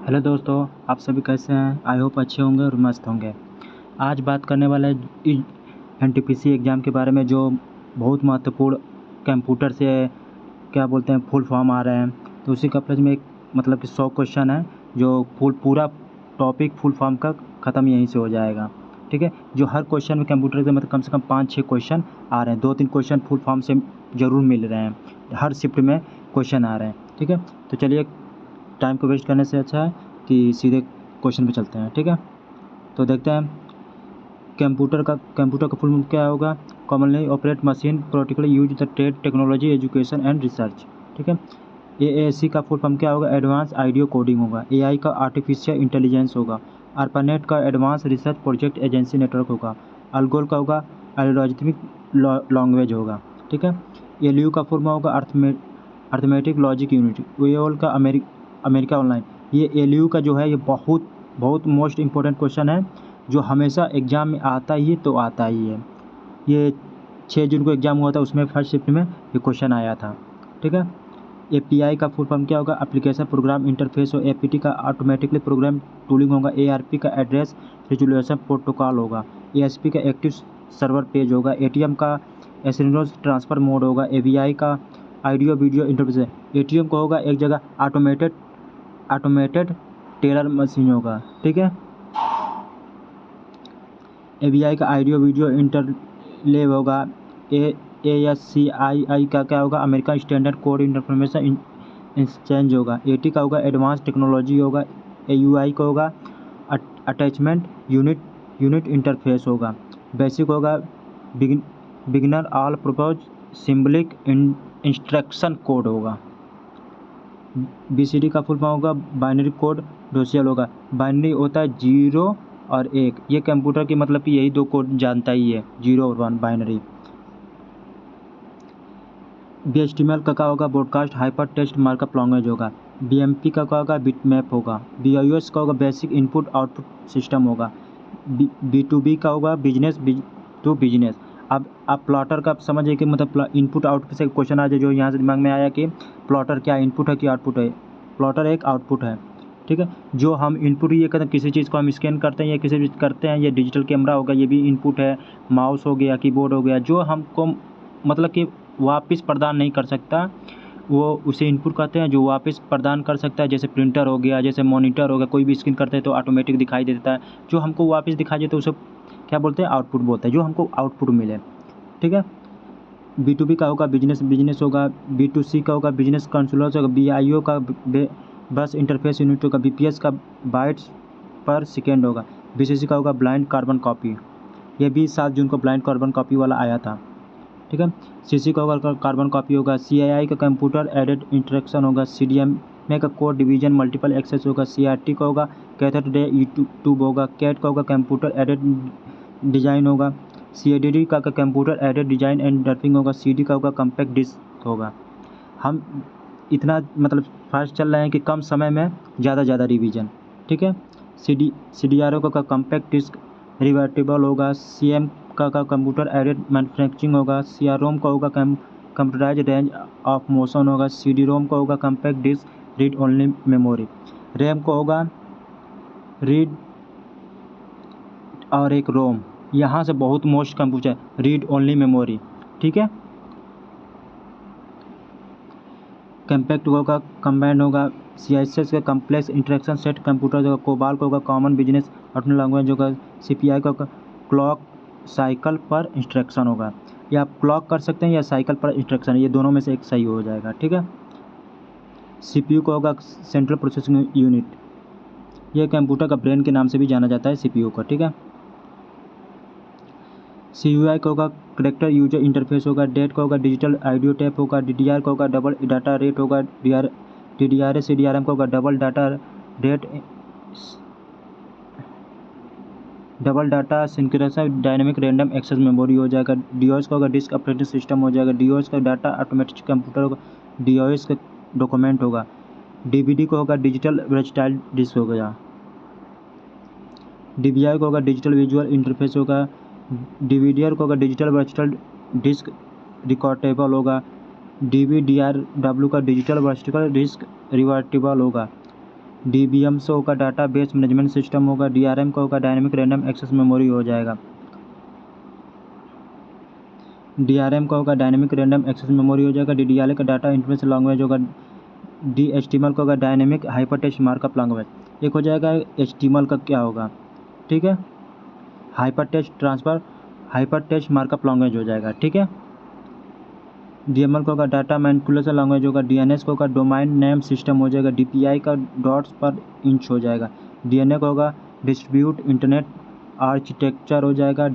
Hello दोस्तों, आप सभी कैसे हैं? आई होप अच्छे होंगे और मस्त होंगे। आज बात करने वाले हैं एनटीपीसी एग्ज़ाम के बारे में, जो बहुत महत्वपूर्ण कंप्यूटर से क्या बोलते हैं फुल फॉर्म आ रहे हैं। तो उसी कवरेज में एक मतलब कि 100 क्वेश्चन है, जो पूरा टॉपिक फुल फॉर्म का ख़त्म यहीं से हो जाएगा। ठीक है, जो हर क्वेश्चन में कंप्यूटर के मतलब कम से कम 5-6 क्वेश्चन आ रहे हैं। 2-3 क्वेश्चन फुल फॉर्म से ज़रूर मिल रहे हैं, हर शिफ्ट में क्वेश्चन आ रहे हैं। ठीक है, तो चलिए, टाइम को वेस्ट करने से अच्छा है कि सीधे क्वेश्चन पे चलते हैं। ठीक है, तो देखते हैं कंप्यूटर का फुल फॉर्म क्या होगा। Commonly operate machine practically use the trade technology education and research. ठीक है, एएसी का फुल फॉर्म क्या होगा। एडवांस आइडियो कोडिंग होगा। एआई का आर्टिफिशियल इंटेलिजेंस होगा। ARPANET का advance research project agency network होगा। अल्गोल का होगा एल्गोरिथमिक लैंग्वेज होगा। ठीक है, एलयू का फुल फॉर्म होगा अर्थमेटिक लॉजिक यूनिट। वेओल का अमेरिका ऑनलाइन। ये एलयू का जो है ये बहुत बहुत मोस्ट इम्पोर्टेंट क्वेश्चन है, जो हमेशा एग्ज़ाम में आता ही तो आता ही है। ये 6 जून को एग्ज़ाम हुआ था, उसमें फर्स्ट शिफ्ट में ये क्वेश्चन आया था। ठीक है, एपीआई का फुल फॉर्म क्या होगा। एप्लीकेशन प्रोग्राम इंटरफेस हो। एपीटी का ऑटोमेटिकली प्रोग्राम टूलिंग होगा। एआरपी का एड्रेस रिजोल्यूशन प्रोटोकॉल होगा। एएसपी का एक्टिव सर्वर पेज होगा। एटीएम का एसिंक्रोनस ट्रांसफ़र मोड होगा। एवीआई का ऑडियो वीडियो इंटरफेस। एटीएम को होगा एक जगह ऑटोमेटेड टेलर मशीन होगा। ठीक है, एवीआई का ऑडियो वीडियो इंटरलेव होगा। एएससीआई का क्या होगा। American standard code information exchange होगा। एटी का होगा एडवांस टेक्नोलॉजी होगा। एयूआई का होगा अटैचमेंट यूनिट इंटरफेस होगा। बेसिक होगा beginner all propose symbolic instruction code होगा। बीसीडी का फुल फॉर्म होगा बाइनरी कोड डोसियल होगा। बाइनरी होता है 0 और 1। ये कंप्यूटर की मतलब कि यही 2 कोड जानता ही है, 0 और 1 बाइनरी। बीएचटीएमएल का क्या होगा। Broadcast hyper text markup language होगा। बीएमपी का क्या होगा। बिटमैप होगा। बीआईएस का होगा बेसिक इनपुट आउटपुट सिस्टम होगा। बी2बी का होगा बिजनेस टू बिजनेस। अब आप प्लॉटर का समझिए कि मतलब इनपुट आउटपुट से क्वेश्चन आ जाए, जो यहाँ से दिमाग में आया कि प्लॉटर क्या इनपुट है कि आउटपुट है। प्लॉटर एक आउटपुट है। ठीक है, जो हम इनपुट ये करते हैं, किसी चीज़ को हम स्कैन करते हैं या किसी चीज़ करते हैं, ये डिजिटल कैमरा होगा, ये भी इनपुट है। माउस हो गया, कीबोर्ड हो गया, जो हमको मतलब कि वापस प्रदान नहीं कर सकता, वो उसे इनपुट कहते हैं। जो वापस प्रदान कर सकता है, जैसे प्रिंटर हो गया, जैसे मॉनिटर हो गया, कोई भी स्क्रीन करते हैं तो ऑटोमेटिक दिखाई देता है। जो हमको वापस दिखाई देता है उसे क्या बोलते हैं, आउटपुट बोलते हैं, जो हमको आउटपुट मिले। ठीक है, बी2बी का होगा बिजनेस होगा। बी2सी का होगा बिजनेस कंसोल्स होगा। बीआईओ का बस इंटरफेस यूनिट होगा। बीपीएस का बाइट्स पर सेकेंड होगा। बीसीसी का होगा ब्लाइंड कार्बन कॉपी। ये भी 7 जून को ब्लाइंड कार्बन कॉपी वाला आया था। ठीक है, सीसी का होगा कार्बन कॉपी होगा। सीआईआई का कंप्यूटर एडेड इंटरेक्शन होगा। सीडीएमए का कोड डिवीजन मल्टीपल एक्सेस होगा। सीआरटी का होगा कैथेड रे यूट्यूब होगा। कैट का होगा कंप्यूटर एडेड डिजाइन होगा। सीएडीडी का कंप्यूटर एडेड डिजाइन एंड डर्पिंग होगा। सीडी का होगा कम्पैक्ट डिस्क होगा। हम इतना मतलब फास्ट चल रहे हैं कि कम समय में ज़्यादा रिवीजन। ठीक है, सीडीआरओ का कम्पैक्ट डिस्क रिवर्टेबल होगा। सीएम का कंप्यूटर एडेड मैन्युफैक्चरिंग होगा। सीआरओम का होगा कंप्यूटराइज रेंज ऑफ मोशन होगा। सीडी रोम का होगा compact disc read only memory. RAM को होगा रीड और एक रोम। यहाँ से बहुत most computer read only memory. ठीक है, कम्पैक्ट होगा कंबाइंड होगा। सीआईएस का कम्प्लेक्स इंटरेक्शन सेट कंप्यूटर होगा। कोबाल का होगा कॉमन बिजनेस ऑटोमेशन लैंग्वेज होगा। सीपीआई का क्लॉक साइकिल पर इंस्ट्रक्शन होगा। या आप क्लॉक कर सकते हैं या साइकिल पर इंस्ट्रक्शन, ये दोनों में से एक सही हो जाएगा। ठीक है, सीपीयू का होगा सेंट्रल प्रोसेसिंग यूनिट। यह कंप्यूटर का ब्रेन के नाम से भी जाना जाता है सीपीयू का। ठीक है, सीयूआई का होगा करेक्टर यूजर इंटरफेस होगा। डेट का होगा डिजिटल ऑडियो टेप होगा। डीडीआर का होगा डबल डाटा रेट होगा। डीडीआरएस सीडीआरएम का होगा double data synchronise dynamic random access memory हो जाएगा। डीओएस का होगा डिस्क ऑपरेटिंग सिस्टम हो जाएगा। डीओएस का डाटा ऑटोमेटिक कंप्यूटर होगा। डीओएस का डॉक्यूमेंट होगा। डीवीडी को होगा डिजिटल वर्सटाइल डिस्क हो गया। डीवीआई को होगा डिजिटल विजुअल इंटरफेस होगा। डीवीडीआर को होगा डिजिटल वर्चुअल डिस्क रिकॉर्डेबल होगा। डीवीडीआरडब्ल्यू का डिजिटल वर्चुअल डिस्क रिवर्टेबल होगा। DBM से होगा डाटा बेस मैनेजमेंट सिस्टम होगा। DRM का होगा डायनेमिक रैंडम एक्सेस मेमोरी हो जाएगा। DRM का होगा डायनेमिक रैंडम एक्सेस मेमोरी हो जाएगा। DDLA का डाटा इंटरफेस लैंग्वेज होगा। HTML का होगा डायनेमिक हाइपरटेक्स्ट मार्कअप लैंग्वेज। एक हो जाएगा HTML का क्या होगा, ठीक है, हाइपरटेक्स्ट मार्कअप लैंग्वेज हो जाएगा, ठीक है। DML का होगा डाटा मैनिपुलेशन लैंग्वेज होगा। DNS का होगा डोमेन नेम सिस्टम हो जाएगा। DPI का डॉट्स पर इंच हो जाएगा। DNA का होगा डिस्ट्रीब्यूट इंटरनेट आर्किटेक्चर हो जाएगा।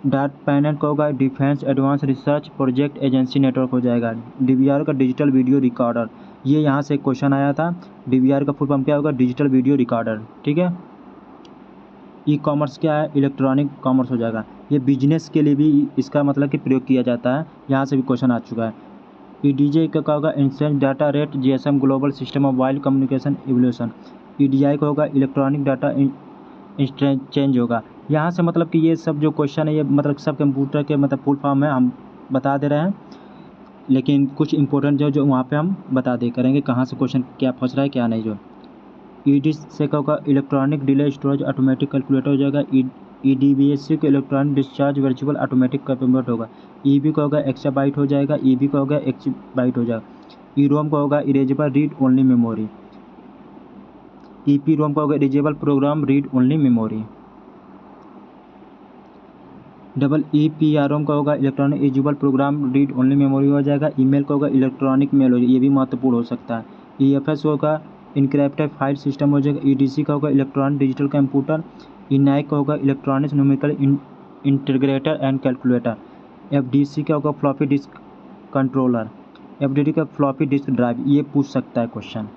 डाट पैनल का होगा defence advance research project agency network हो जाएगा। DVR का डिजिटल वीडियो रिकॉर्डर, ये यहाँ से क्वेश्चन आया था। DVR का फुल फॉर्म क्या होगा, डिजिटल वीडियो रिकॉर्डर, ठीक है। E-कॉमर्स क्या है, इलेक्ट्रॉनिक कॉमर्स हो जाएगा। ये बिजनेस के लिए भी इसका मतलब कि प्रयोग किया जाता है, यहाँ से भी क्वेश्चन आ चुका है। EDJ का होगा instant data rate GSM global system of wild communication evolution. EDI का होगा इलेक्ट्रॉनिक डाटा इंटरचेंज होगा। यहाँ से मतलब कि ये सब जो क्वेश्चन है ये मतलब सब कंप्यूटर के मतलब फुल फॉर्म है, हम बता दे रहे हैं, लेकिन कुछ इंपॉर्टेंट जो वहाँ पे हम बता दे करेंगे कहाँ से क्वेश्चन क्या फंस रहा है क्या नहीं। जो ED से का होगा electronic delay storage automatic calculator हो जाएगा। EDBSC का electronic discharge virtual automatic calculator होगा। EB का होगा एक्साबाइट हो जाएगा। EB का होगा एक्सबाइट हो जाएगा। EROM का होगा erasable read only memory. EPROM का होगा erasable program read only memory. EPROM का होगा electronic erasable program read only memory हो जाएगा। ईमेल का होगा इलेक्ट्रॉनिक मेल हो जाएगा, ये भी महत्वपूर्ण हो सकता है। EFS होगा इनक्रिप्टेड फाइल सिस्टम हो जाएगा। EDC का होगा इलेक्ट्रॉनिक डिजिटल कंप्यूटर। ENIAC का होगा electronic numerical integrator and calculator. FDC का होगा फ्लॉपी डिस्क कंट्रोलर। FDD का फ्लॉपी डिस्क ड्राइव, ये पूछ सकता है क्वेश्चन।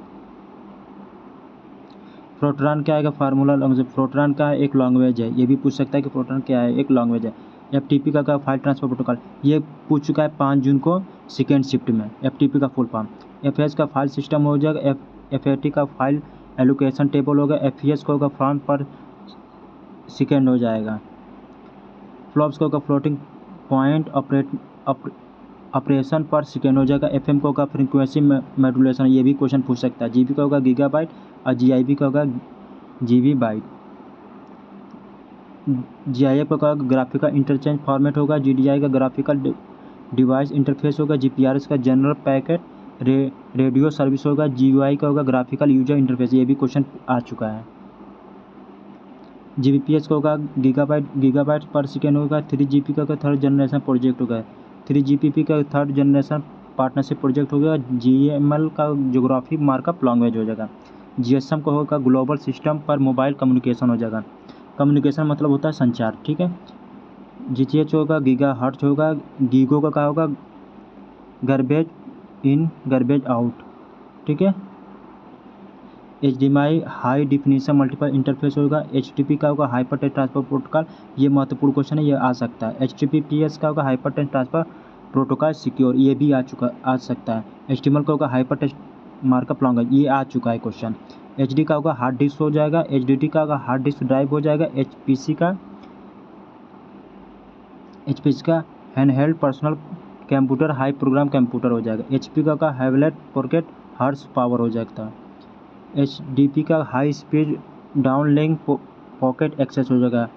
फोर्ट्रान क्या आएगा, फार्मूला लैंग्वेज। फोर्ट्रान का एक लैंग्वेज है, ये भी पूछ सकता है कि फोर्ट्रान क्या है, एक लैंग्वेज है। FTP का फाइल ट्रांसफर प्रोटोकॉल, ये पूछ चुका है 5 जून को सेकेंड शिफ्ट में। FTP का फुल फॉर्म। FS का फाइल सिस्टम हो जाएगा। FAT का फाइल एलोकेशन टेबल होगा। FES का होगा फॉर्म पर सेकेंड हो जाएगा। फ्लॉप्स का होगा फ्लोटिंग पॉइंट ऑपरेशन पर सेकेंड हो जाएगा। FM का होगा फ्रीक्वेंसी मॉड्यूलेशन, ये भी क्वेश्चन पूछ सकता है। GB का होगा गीगाबाइट और GIB का होगा GB बाइट। GIF का होगा ग्राफिकल इंटरचेंज फॉर्मेट होगा। GDI का ग्राफिकल डिवाइस इंटरफेस होगा। GPRS का जनरल पैकेट रेडियो सर्विस होगा। GUI का होगा ग्राफिकल यूजर इंटरफेस, ये भी क्वेश्चन आ चुका है। GBPS का होगा गीगाबाइट पर सेकेंड होगा। 3GP का थर्ड जनरेशन प्रोजेक्ट होगा। 3GPP का थर्ड जनरेशन पार्टनरशिप प्रोजेक्ट होगा। GML का ज्योग्राफी मार्कअप लैंग्वेज हो जाएगा। GSM का होगा ग्लोबल सिस्टम पर मोबाइल कम्युनिकेशन हो जाएगा। कम्युनिकेशन मतलब होता है संचार, ठीक है। GTH होगा गीगाहर्ट्ज होगा। गीगो का क्या होगा गार्बेज इन गार्बेज आउट, ठीक है। HDMI high definition multiple interface होगा। HTTP का होगा हाइपर टेक्स्ट ट्रांसफर प्रोटोकॉल, ये महत्वपूर्ण क्वेश्चन है, ये आ सकता है। HTTPS का होगा hyper text transfer protocol secure, ये भी आ सकता है। HTML का होगा हाइपर टेक्स्ट मार्कअप लैंग्वेज, ये आ चुका है क्वेश्चन। HD का होगा हार्ड डिस्क हो जाएगा। HDD का होगा हार्ड डिस्क ड्राइव हो जाएगा। HPC का handheld personal computer high program computer हो जाएगा। HP का होगा हैवलेट पॉकेट हॉर्स पावर हो जाएगा। HDP का high speed downlink pocket access हो जाएगा।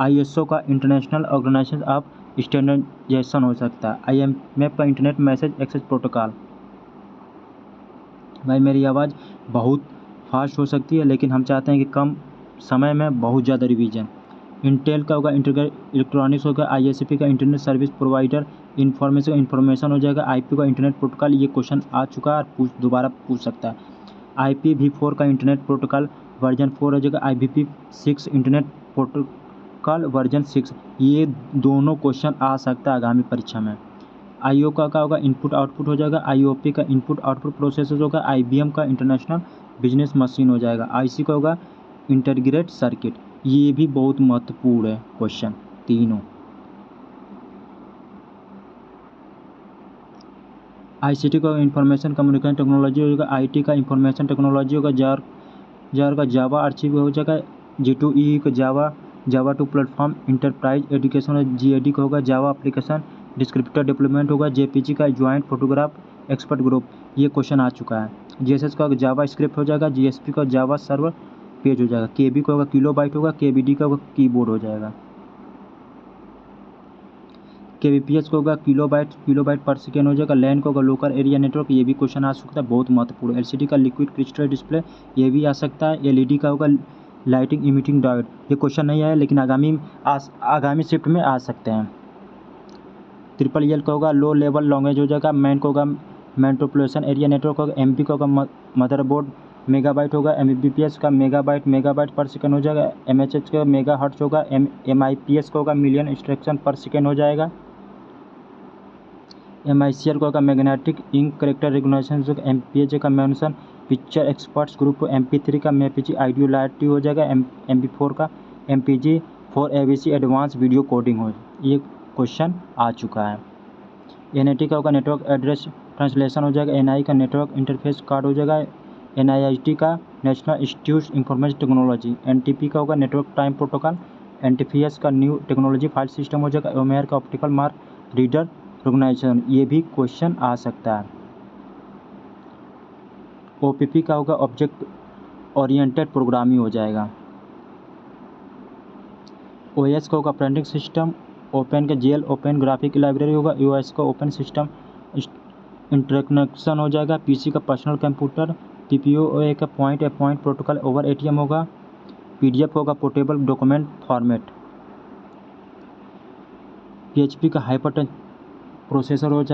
ISO का इंटरनेशनल ऑर्गेनाइजेशन ऑफ स्टैंडर्डाइजेशन हो सकता है। IMAP का इंटरनेट मैसेज एक्सेस प्रोटोकॉल। भाई मेरी आवाज़ बहुत फास्ट हो सकती है, लेकिन हम चाहते हैं कि कम समय में बहुत ज़्यादा रिवीजन। इंटेल का होगा इंटीग्रेटेड इलेक्ट्रॉनिक्स होगा। ISP का इंटरनेट सर्विस प्रोवाइडर इंफॉर्मेशन हो जाएगा। IP का इंटरनेट प्रोटोकॉल, ये क्वेश्चन आ चुका है और दोबारा पूछ सकता है। IPv4 का इंटरनेट प्रोटोकॉल वर्जन 4 हो जाएगा। IPv6 इंटरनेट प्रोटोकॉल वर्जन 6, ये दोनों क्वेश्चन आ सकता है आगामी परीक्षा में। IO का क्या होगा इनपुट आउटपुट हो जाएगा। IOP का इनपुट आउटपुट प्रोसेसर होगा। IBM का इंटरनेशनल बिजनेस मशीन हो जाएगा। IC का होगा इंटीग्रेटेड सर्किट, ये भी बहुत महत्वपूर्ण है क्वेश्चन तीनों। ICT का इंफॉर्मेशन कम्युनिकेशन टेक्नोलॉजी होगा। IT का इंफॉर्मेशन टेक्नोलॉजी होगा। जार का जावा आर्चिव हो जाएगा। G2E का Java two platform enterprise education. GAD का होगा जावा एप्लीकेशन डिस्क्रिप्टर डेवलपमेंट होगा। JPG का ज्वाइंट फोटोग्राफ एक्सपर्ट ग्रुप, ये क्वेश्चन आ चुका है। GSS का होगा जावा स्क्रिप्ट हो जाएगा, GSP का जावा सर्वर पेज हो जाएगा, KB का होगा किलोबाइट होगा, KBD का होगा कीबोर्ड हो जाएगा, KBPS को होगा किलोबाइट पर सेकेंड हो जाएगा, LAN को होगा लोकल एरिया नेटवर्क, ये भी क्वेश्चन आ सकता है, बहुत महत्वपूर्ण। LCD का लिक्विड क्रिस्टल डिस्प्ले, ये भी आ सकता है। LED का होगा लाइटिंग इमिटिंग डायोड, ये क्वेश्चन नहीं आया लेकिन आगामी शिफ्ट में आ सकते हैं। LLL का होगा लो लेवल लैंग्वेज हो जाएगा, मैन को होगा मेट्रोपॉलिटन एरिया नेटवर्क होगा, MP का होगा मदरबोर्ड मेगाबाइट होगा, MBPS का मेगाबाइट पर सेकेंड हो जाएगा, MHz का मेगा हर्ट्ज होगा, MIPS का होगा मिलियन इंस्ट्रक्शन पर सेकेंड हो जाएगा, MICR का होगा मैग्नेटिक इंक करेक्टर रिकॉग्निशन होगा, MPAG का mention picture experts group, MP3 का MPG आइडियोलाइटी हो जाएगा, MP4 का MPG 4ABC advance video coding हो, ये क्वेश्चन आ चुका है। NIT का होगा नेटवर्क एड्रेस ट्रांसलेशन हो जाएगा, NI का नेटवर्क इंटरफेस कार्ड हो जाएगा, NIIT का national institute information technology, NTP का होगा नेटवर्क टाइम प्रोटोकॉल, NTPS का न्यू टेक्नोलॉजी फाइल सिस्टम हो जाएगा, OMR का ऑप्टिकल मार्क रीडर रिकॉग्निशन, ये भी क्वेश्चन आ सकता है। OPP का होगा ऑब्जेक्ट ओरिएंटेड प्रोग्रामिंग हो जाएगा, OS का होगा ऑपरेटिंग सिस्टम, ओपन का GL ओपन ग्राफिक लाइब्रेरी होगा, OS का ओपन सिस्टम इंटरकनेक्शन हो जाएगा, PC का पर्सनल कंप्यूटर, PPOA का पॉइंट प्रोटोकॉल ओवर ATM होगा, PDF होगा पोर्टेबल डॉक्यूमेंट फॉर्मेट, PHP का हाइपरटेक्स्ट प्रोसेसर हो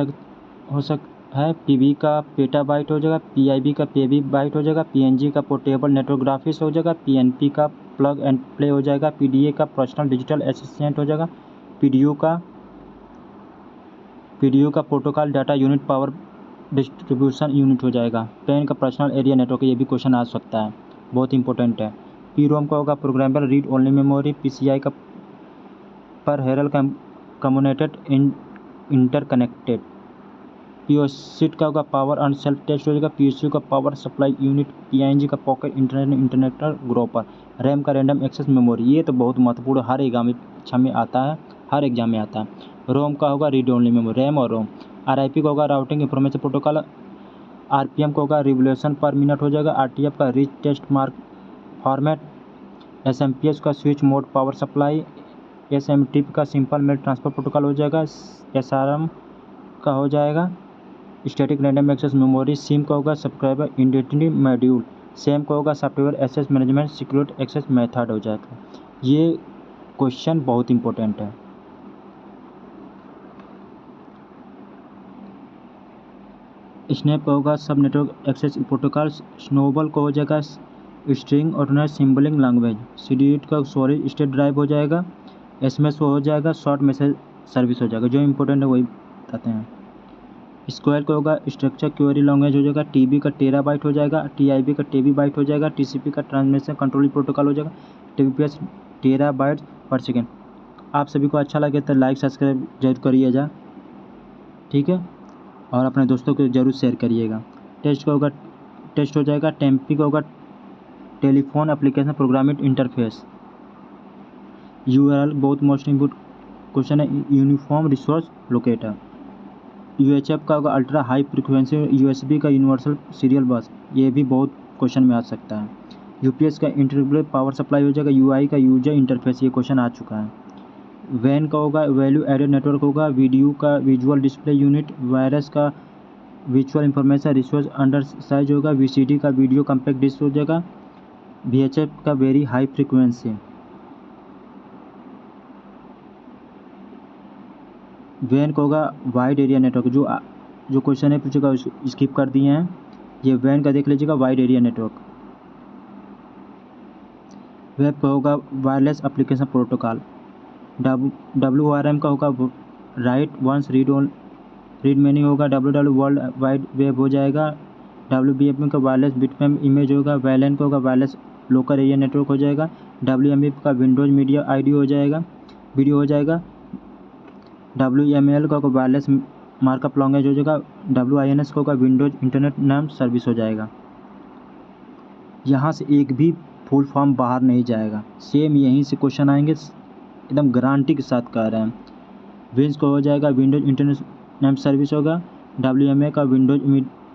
सकता है, PB का पेटाबाइट हो जाएगा, PIB का पेबी बाइट हो जाएगा, PNG का पोर्टेबल नेटवर्क ग्राफिक्स हो जाएगा, PNP का प्लग एंड प्ले हो जाएगा, PDA का पर्सनल डिजिटल असिस्टेंट हो जाएगा, PDU का protocol data unit power distribution unit हो जाएगा, PAN का पर्सनल एरिया नेटवर्क, ये भी क्वेश्चन आ सकता है, बहुत इंपॉर्टेंट है। PROM का होगा programmable read only memory, PCI का पर हेरल कम्युनिकेटेड इंटरकनेक्टेड, POSIT का होगा पावर एंड सेल्फ टेस्ट हो जाएगा, PSU का पावर सप्लाई यूनिट, PING का पॉकेट इंटरनेट ग्रोपर, RAM का रैंडम एक्सेस मेमोरी, ये तो बहुत महत्वपूर्ण हर एग्जाम में आता है, हर एग्जाम में आता है। ROM का होगा रीड ओनली मेमोरी, RAM और ROM, RIP का होगा राउटिंग इंफॉर्मेशन प्रोटोकॉल, RPM का होगा रिवोल्यूशन पर मिनट हो जाएगा, RTF का rich test mark format, SMPS का switch mode power supply, SMTP का सिंपल मेल ट्रांसफ़र प्रोटोकॉल हो जाएगा, SRM का हो जाएगा static random access memory, SIM का होगा सब्सक्राइबर आइडेंटिटी मॉड्यूल, SAM का होगा software access management security access method हो जाएगा। ये क्वेश्चन बहुत इंपॉर्टेंट है। स्नैप का होगा सब नेटवर्क एक्सेस प्रोटोकॉल, स्नोबल को हो जाएगा स्ट्रिंग ऑर्डिनरी सिंबलिंग लैंग्वेज, CDIT का सॉलिड स्टेट ड्राइव हो जाएगा, SMS हो जाएगा शॉर्ट मैसेज सर्विस हो जाएगा, जो इंपॉर्टेंट है वही बताते हैं। स्क्वायर का होगा स्ट्रक्चर क्वेरी लैंग्वेज हो जाएगा, TB का टेराबाइट हो जाएगा, TIB का टेबी बाइट हो जाएगा, TCP का ट्रांसमिशन कंट्रोल प्रोटोकॉल हो जाएगा, TBPS टेराबाइट पर सेकेंड। आप सभी को अच्छा लगे तो लाइक सब्सक्राइब जरूर करिएगा, ठीक है, और अपने दोस्तों को जरूर शेयर करिएगा। टेस्ट का होगा टेस्ट हो जाएगा, टेम्पी का होगा telephone application programming interface, URL बहुत मोस्ट इम्पोर्टेंट क्वेश्चन है, यूनिफॉर्म रिसोर्स लोकेटर, UHF का होगा अल्ट्रा हाई फ्रिक्वेंसी, USB का यूनिवर्सल सीरियल बस, ये भी बहुत क्वेश्चन में आ सकता है। UPS का इंटीग्रेटेड पावर सप्लाई हो जाएगा, UI का यूजर इंटरफेस, ये क्वेश्चन आ चुका है। WAN का होगा वैल्यू एडेड नेटवर्क होगा, VDU का विजुअल डिस्प्ले यूनिट, वायरस का visual information resource under size होगा, VCD का वीडियो कम्पैक्ट डिस्क हो जाएगा, VHF का वेरी हाई फ्रिक्वेंसी, WAN का होगा वाइड एरिया नेटवर्क, जो क्वेश्चन है पूछेगा स्किप कर दिए हैं, ये WAN का देख लीजिएगा वाइड एरिया नेटवर्क। वेब का होगा वायरलेस एप्लीकेशन प्रोटोकॉल, WRM का होगा राइट वंस रीड मैनी होगा, WW वर्ल्ड वाइड वेब हो जाएगा, WBFM का वायरलेस बिटमैप इमेज होगा, WLAN का होगा वायरलेस लोकल एरिया नेटवर्क हो जाएगा, WMF का विंडोज मीडिया वीडियो हो जाएगा, WML का होगा वायरलेस मार्कअप लैंग्वेज हो जाएगा, WINS का होगा विंडोज इंटरनेट नाम सर्विस हो जाएगा। यहाँ से एक भी फुल फॉर्म बाहर नहीं जाएगा, सेम यहीं से क्वेश्चन आएंगे, एकदम गारंटी के साथ कह रहे हैं। विंस को हो जाएगा विंडोज इंटरनेट नाम सर्विस होगा, WMA का विंडोज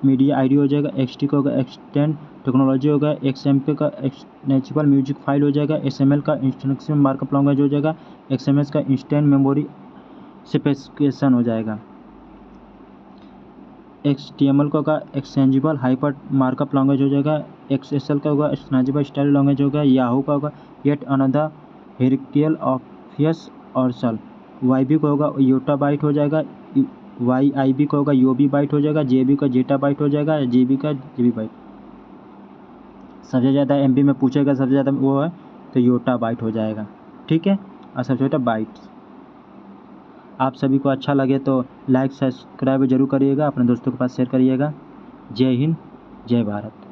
मीडिया आईडी हो जाएगा। एक्सटी का होगा एक्सटेंड टेक्नोलॉजी होगा। एक्सएमपी का नेचुरल म्यूजिक फाइल हो जाएगा। एक्सएमएल का इंस्ट्रक्शन मार्कअप लैंग्वेज हो जाएगा। एक्सएमएस का इंस्टेंट मेमोरी स्पेसिफिकेशन हो जाएगा। XML का होगा एक्सचेंजेबल हाइपर मार्कअप लैंग्वेज हो जाएगा। XSL का होगा स्टैंडेबल स्टाइल लैंग्वेज होगा। याहू का होगा येट अनदर हियरकियल ऑफ यस और सल। YB का होगा योटा बाइट हो जाएगा। YIB का होगा योबी बाइट हो जाएगा। JB का जेटा बाइट हो जाएगा। JB का JB बाइट। सबसे ज़्यादा MB में पूछेगा, सबसे ज़्यादा वो है तो योटा बाइट हो जाएगा, ठीक है, और सबसे छोटा बाइट्स। आप सभी को अच्छा लगे तो लाइक सब्सक्राइब जरूर करिएगा, अपने दोस्तों के पास शेयर करिएगा। जय हिंद, जय भारत।